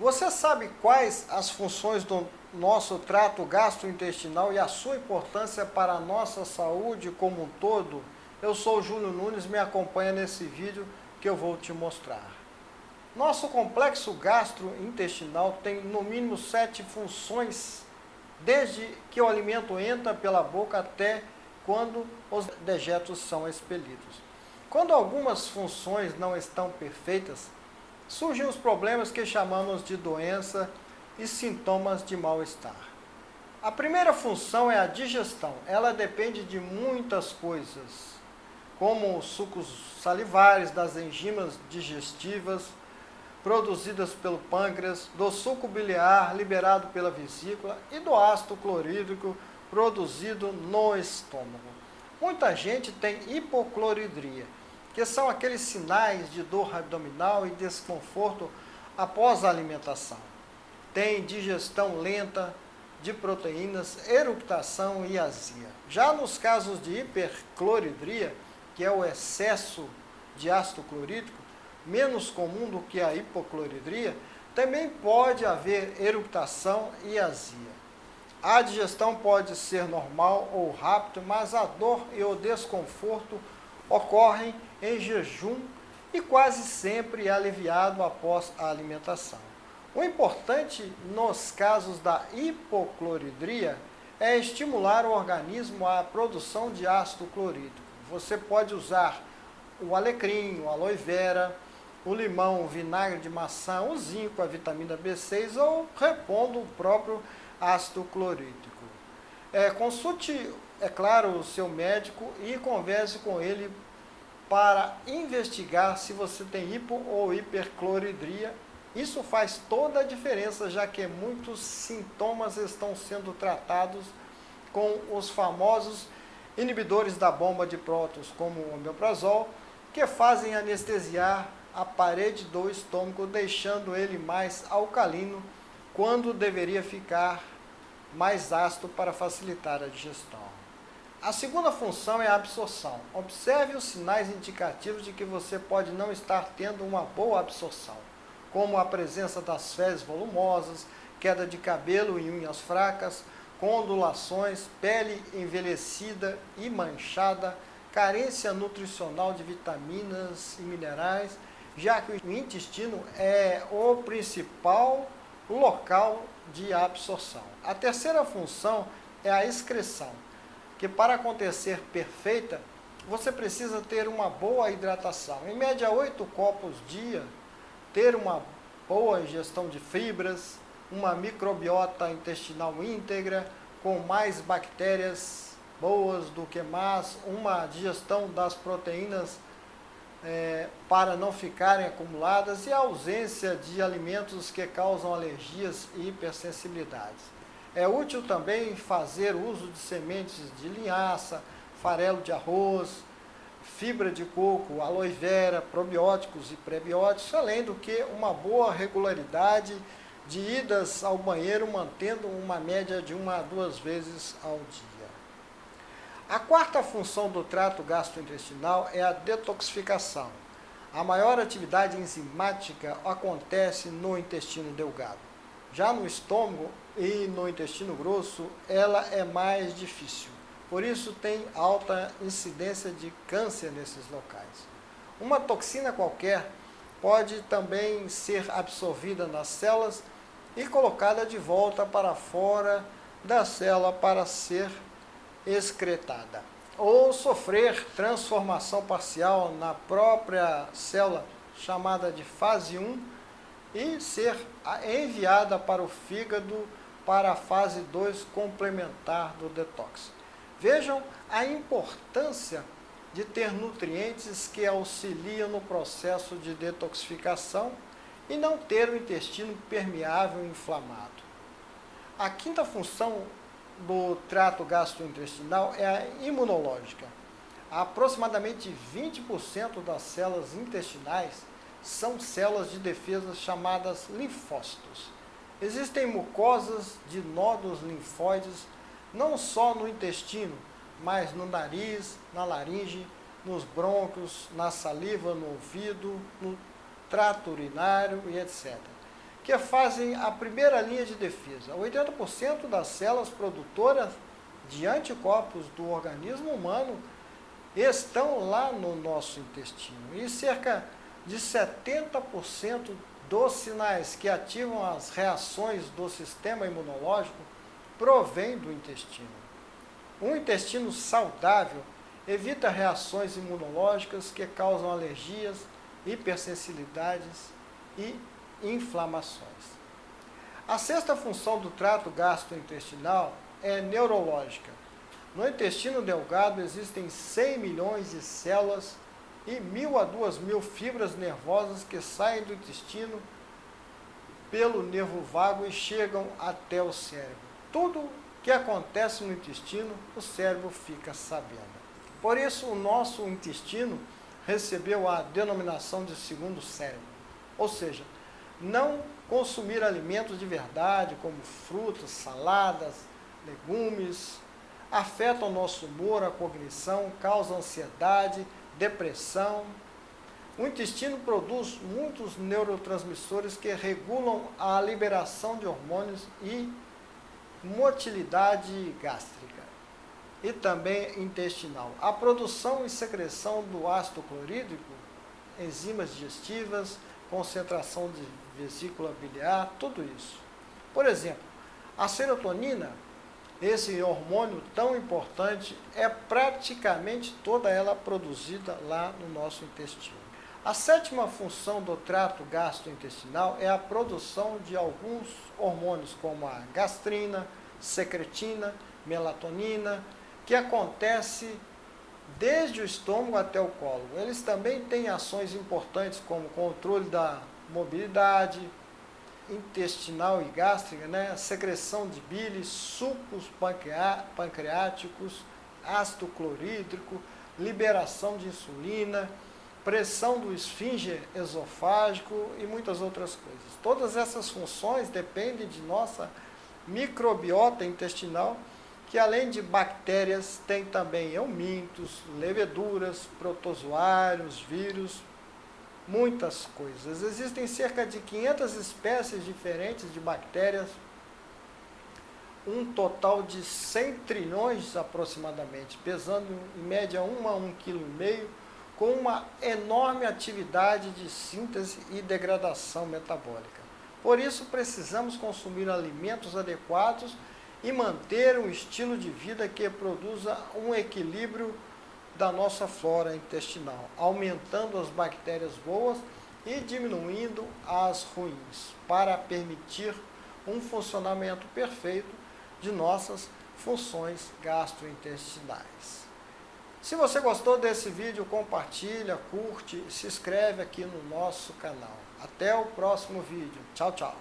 Você sabe quais as funções do nosso trato gastrointestinal e a sua importância para a nossa saúde como um todo? Eu sou o Júlio Nunes, me acompanha nesse vídeo que eu vou te mostrar. Nosso complexo gastrointestinal tem no mínimo 7 funções, desde que o alimento entra pela boca até quando os dejetos são expelidos. Quando algumas funções não estão perfeitas, surgem os problemas que chamamos de doença e sintomas de mal-estar. A primeira função é a digestão. Ela depende de muitas coisas, como os sucos salivares, das enzimas digestivas produzidas pelo pâncreas, do suco biliar liberado pela vesícula e do ácido clorídrico produzido no estômago. Muita gente tem hipocloridria, que são aqueles sinais de dor abdominal e desconforto após a alimentação. Tem digestão lenta de proteínas, eructação e azia. Já nos casos de hipercloridria, que é o excesso de ácido clorídrico, menos comum do que a hipocloridria, também pode haver eructação e azia. A digestão pode ser normal ou rápida, mas a dor e o desconforto ocorrem em jejum e quase sempre é aliviado após a alimentação. O importante nos casos da hipocloridria é estimular o organismo à produção de ácido clorídrico. Você pode usar o alecrim, o aloe vera, o limão, o vinagre de maçã, o zinco, a vitamina B6 ou repondo o próprio ácido clorídrico. Consulte, é claro, o seu médico e converse com ele para investigar se você tem hipo ou hipercloridria. Isso faz toda a diferença, já que muitos sintomas estão sendo tratados com os famosos inibidores da bomba de prótons, como o omeprazol, que fazem anestesiar a parede do estômago, deixando ele mais alcalino, quando deveria ficar mais ácido para facilitar a digestão. A segunda função é a absorção. Observe os sinais indicativos de que você pode não estar tendo uma boa absorção, como a presença das fezes volumosas, queda de cabelo e unhas fracas, com ondulações, pele envelhecida e manchada, carência nutricional de vitaminas e minerais, já que o intestino é o principal local de absorção. A terceira função é a excreção, que para acontecer perfeita, você precisa ter uma boa hidratação. Em média, 8 copos dia, ter uma boa ingestão de fibras, uma microbiota intestinal íntegra, com mais bactérias boas do que más, uma digestão das proteínas para não ficarem acumuladas e a ausência de alimentos que causam alergias e hipersensibilidades. É útil também fazer uso de sementes de linhaça, farelo de arroz, fibra de coco, aloe vera, probióticos e prebióticos, além do que uma boa regularidade de idas ao banheiro, mantendo uma média de 1 a 2 vezes ao dia. A quarta função do trato gastrointestinal é a detoxificação. A maior atividade enzimática acontece no intestino delgado. Já no estômago e no intestino grosso, ela é mais difícil. Por isso tem alta incidência de câncer nesses locais. Uma toxina qualquer pode também ser absorvida nas células e colocada de volta para fora da célula para ser excretada, ou sofrer transformação parcial na própria célula, chamada de fase 1, e ser enviada para o fígado para a fase 2 complementar do detox. Vejam a importância de ter nutrientes que auxiliam no processo de detoxificação e não ter o intestino permeável e inflamado. A quinta função do trato gastrointestinal é a imunológica. Aproximadamente 20% das células intestinais são células de defesa chamadas linfócitos. Existem mucosas de nódulos linfóides não só no intestino, mas no nariz, na laringe, nos brônquios, na saliva, no ouvido, no trato urinário e etc., que fazem a primeira linha de defesa. 80% das células produtoras de anticorpos do organismo humano estão lá no nosso intestino. E cerca de 70% dos sinais que ativam as reações do sistema imunológico provém do intestino. Um intestino saudável evita reações imunológicas que causam alergias, hipersensibilidades e inflamações. A sexta função do trato gastrointestinal é neurológica. No intestino delgado existem 100 milhões de células e 1.000 a 2.000 fibras nervosas que saem do intestino pelo nervo vago e chegam até o cérebro. Tudo que acontece no intestino, o cérebro fica sabendo. Por isso, o nosso intestino recebeu a denominação de segundo cérebro. Ou seja, não consumir alimentos de verdade, como frutas, saladas, legumes, afeta o nosso humor, a cognição, causa ansiedade, depressão. O intestino produz muitos neurotransmissores que regulam a liberação de hormônios e motilidade gástrica e também intestinal. A produção e secreção do ácido clorídrico, enzimas digestivas, concentração de vesícula biliar, tudo isso. Por exemplo, a serotonina, esse hormônio tão importante, é praticamente toda ela produzida lá no nosso intestino. A sétima função do trato gastrointestinal é a produção de alguns hormônios, como a gastrina, secretina, melatonina, que acontece desde o estômago até o colo. Eles também têm ações importantes como controle da mobilidade intestinal e gástrica, né? Secreção de bile, sucos pancreáticos, ácido clorídrico, liberação de insulina, pressão do esfíncter esofágico e muitas outras coisas. Todas essas funções dependem de nossa microbiota intestinal, que além de bactérias tem também eumintos, leveduras, protozoários, vírus, muitas coisas. Existem cerca de 500 espécies diferentes de bactérias, um total de 100 trilhões aproximadamente, pesando em média 1 a 1,5 kg, com uma enorme atividade de síntese e degradação metabólica. Por isso, precisamos consumir alimentos adequados e manter um estilo de vida que produza um equilíbrio da nossa flora intestinal, aumentando as bactérias boas e diminuindo as ruins, para permitir um funcionamento perfeito de nossas funções gastrointestinais. Se você gostou desse vídeo, compartilha, curte e se inscreve aqui no nosso canal. Até o próximo vídeo. Tchau, tchau.